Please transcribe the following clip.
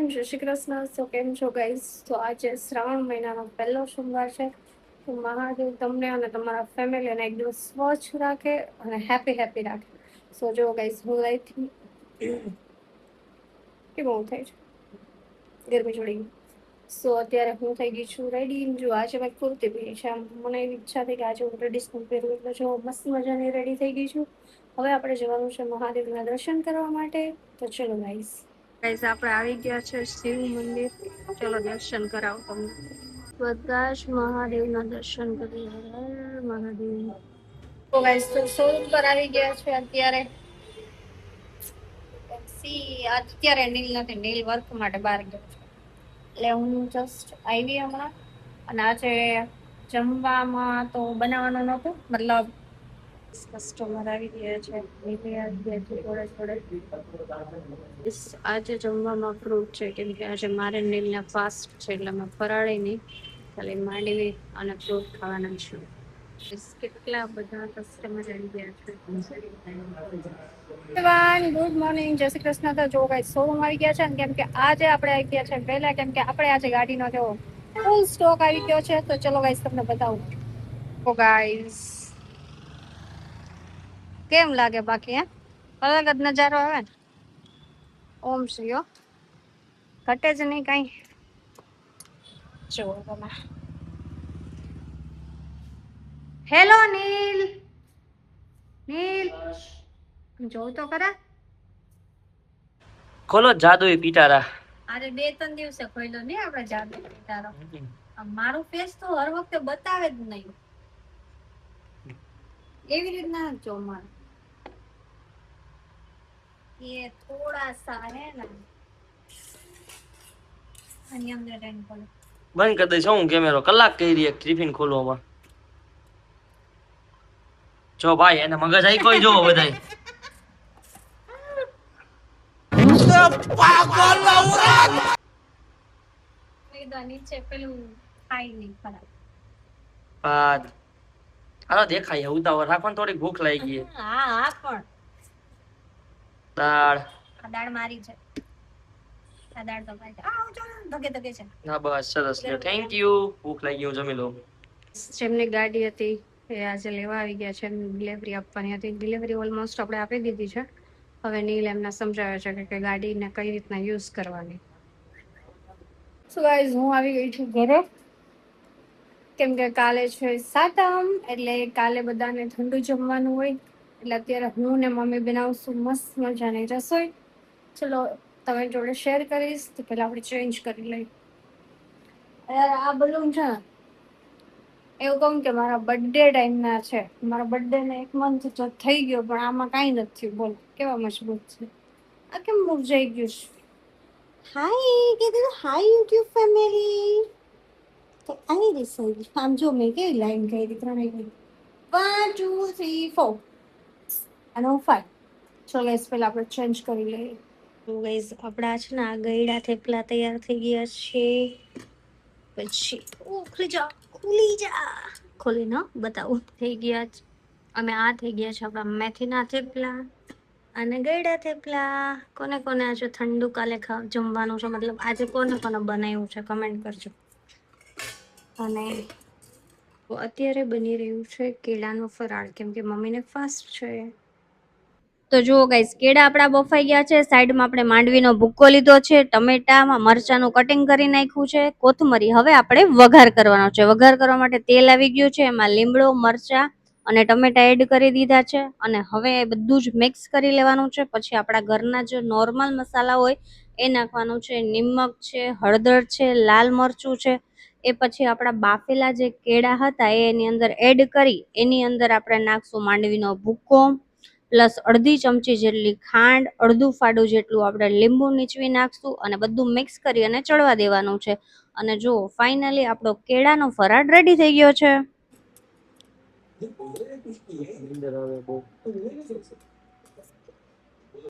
Everyone, જય શ્રી કૃષ્ણ. તો કેમ છો ગાઈસ? તો આજે શ્રાવણ મહિનાનો પહેલો સોમવાર છે. તો મહાદેવ તમને અને તમારા ફેમિલીને એકદમ સ્વચ્છ રાખે અને હેપી રાખે. સો જો ગાઈસ, હું લાઈથી કેવું થાય છે, ગરમી જોડી ગઈ. સો અત્યારે હું થઈ ગઈ છું રેડી. જો આજે મેં કુર્તી પહેરી છે. મને એવી ઈચ્છા થઈ કે આજે હું ટ્રેડિશનલ પહેરું, એટલે જો મસ્ત મજાની રેડી થઈ ગઈ છું. હવે આપણે જવાનું છે મહાદેવના દર્શન કરવા માટે. તો ચલો ગાઈસ. ગાઈસ, આપણે આવી ગયા છે શિવ મંદિર. ચલો દર્શન કરાવો તમને. બધા જ મહાદેવના દર્શન કરી. મહાદેવ. તો ગાઈસ, તો સોલ પર આવી ગયા છે અત્યારે. અત્યારે નીલ નથી, નીલ વર્ક માટે બહાર ગયો છે. એટલે હું જસ્ટ આવી હમણાં. અને આજે જમવામાં તો બનાવવાનું નહોતું, મતલબ કસ્ટમર આવી ગયા છે જોડે. આજે જમવામાં ફ્રૂટ છે, કેમ કે આજે મારે નીલના ફાસ્ટ છે, એટલે મેં ફરાળી નહીં, ખાલી માંડવી અને ફ્રૂટ ખાવાના છે. કેટલા બધા કસ્ટમર આવી ગયા છે. ગુડ મોર્નિંગ, જય શ્રી કૃષ્ણ. તો જો ગાઈસ, શોરૂમ આવી ગયા છે ને, કેમ કે આજે આપણે આવી ગયા છે પહેલા, કેમ કે આપણે આજે ગાડીનો જો ફૂલ સ્ટોક આવી ગયો છે. તો ચલો ગાઈસ, તમને બતાવું. તો ગાઈસ, કેમ લાગે બાકી? અલગ જ નજારો આવે ને. ઓમ શ્રીઓ ઘટે જ નહીં કઈ. જો તમે, હેલો નીલ. નીલ, જોવ તો ખરા. ખોલો જાદુઈ પિટારા. આજે 2-3 દિવસે ખોલ્યો નહીં આપણે જાદુઈ પિટારો. મારું ફેસ તો હર વખતે બતાવે જ નહીં. એવી રીતના જો માર ये थोड़ा सा है ना આની અંદર રેન પડે. બંધ કરી દઈશ હું કેમેરો. કલાક કહી દઈએ ટિફિન ખોલવામાં. જો ભાઈ, એને મગજ આઈ કોઈ જોવો બધાય. નીચે પેલું ખાઈ નહીં ખરાબ. ભાત હાલો દેખાય. ઉતાવળ રાખો ને, થોડી ભૂખ લાગી ગઈ. હા પણ દાળ. આ દાળ મારી છે. આ દાળ તો મારી છે. ધગે છે. હા બસ સરસ. Thank you. ભૂખ લાગી, હું જમી લઉં. જેમની ગાડી હતી એ આજે લેવા આવી ગયા છે. ડિલિવરી આપવાની હતી. ડિલિવરી ઓલમોસ્ટ આપણે આપી દીધી છે. હવે નીલ એમને સમજાવે છે કે ગાડીને કઈ રીતના યુઝ કરવાની. સો ગાઈઝ, હું આવી ગઈ છું ઘરે, કેમ કે કાલે છે સાતમ, એટલે કાલે બધાને ઠંડુ જમવાનું હોય. એટલે અત્યારે હું ને મમ્મી બનાવશું મસ્ત મજાની રસોઈ. ચલો તમે જોડે શેર કરીશ. તો પેલા આપણે ચેન્જ કરી લઈએ. આ બલૂન છે ને, એવું કહું કે મારા બર્થડે ટાઈમના છે. મારા બર્થડે ને 1 મંથ તો થઈ ગયો, પણ આમાં કાંઈ નથી થયું. બોલ કેવા મજબૂત છે. આ કેમ મુરઝાઈ ગયું છે? હાય કીધું. હાય યુટ્યુબ ફેમિલી. તો આવી રહી આમ જો મેં કેવી લાઈન કરી 3 1 2 3 4 અને 5. ચલો ગાઈસ, પહેલા આપણે ચેન્જ કરી લઈએ. તો ગાઈસ, આપણા છે ને આ ગયડા થેપલા તૈયાર થઈ ગયા છે. પછી ખુલી જા ખોલીને બતાવું. થઈ ગયા છે. અમે આ થઈ ગયા છે આપણા મેથીના થેપલા અને ગયડા થેપલા. કોને કોને આજે ઠંડુ કાલે જમવાનું છે, મતલબ આજે કોને કોને બનાવ્યું છે કમેન્ટ કરજો. અને અત્યારે બની રહ્યું છે કેળાનું ફરાળ, કેમ કે મમ્મીને ફાસ્ટ છે. તો જુઓ ગાઈસ, કેળા આપણા બફાઈ ગયા છે. સાઈડમાં આપણે માંડવીનો ભૂક્કો લીધો છે. ટમેટામાં મરચાનું કટિંગ કરી નાખ્યું છે. કોથમરી. હવે આપણે વઘાર કરવાનો છે. વઘાર કરવા માટે તેલ આવી ગયું છે. એમાં લીમડો, મરચા અને ટમેટા એડ કરી દીધા છે. અને હવે એ બધું જ મિક્સ કરી લેવાનું છે. પછી આપણા ઘરના જે નોર્મલ મસાલા હોય એ નાખવાનું છે. નિમક છે, હળદર છે, લાલ મરચું છે. એ પછી આપણા બાફેલા જે કેળા હતા એની અંદર એડ કરી એની અંદર આપણે નાખશું માંડવીનો ભૂક્કો, પ્લસ અડધી ચમચી જેટલી ખાંડ, અડધું ફાડું જેટલું આપણે લીંબુ નીચવી નાખશું અને બધું મિક્સ કરી અને ચડવા દેવાનું છે. અને જો ફાઇનલી આપણો કેળાનો ફરાળ રેડી થઈ ગયો છે.